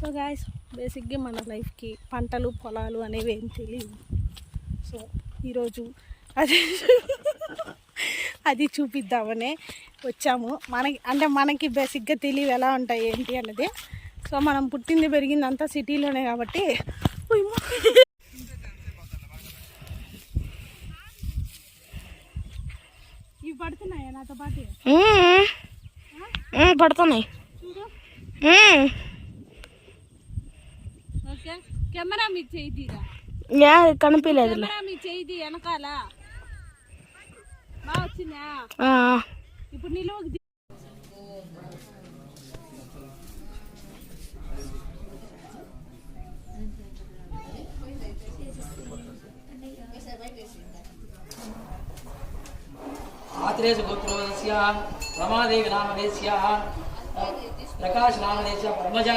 So guys బేసిక్గా మన లైఫ్కి పంటలు పొలాలు అనేవి ఏం తెలియదు. సో ఈరోజు అది చూపిద్దామనే వచ్చాము. మనకి బేసిక్గా తెలియదు ఎలా ఉంటాయి ఏంటి అన్నది. సో మనం పుట్టింది పెరిగిందంతా సిటీలోనే కాబట్టి ఇవి పడుతున్నాయా నాతో పాటు? పడుతున్నాయి. ఓకే కెమెరా మీ చేయిరా. కనిపించలేదు. కెమెరా మీ చేయి వెనకాల బాగా వచ్చిందా? ఇప్పుడు నిలువ आत्रेय गोत्रोदस्य रमादेवी नामदेस्य प्रकाश नामदेस्य परमजा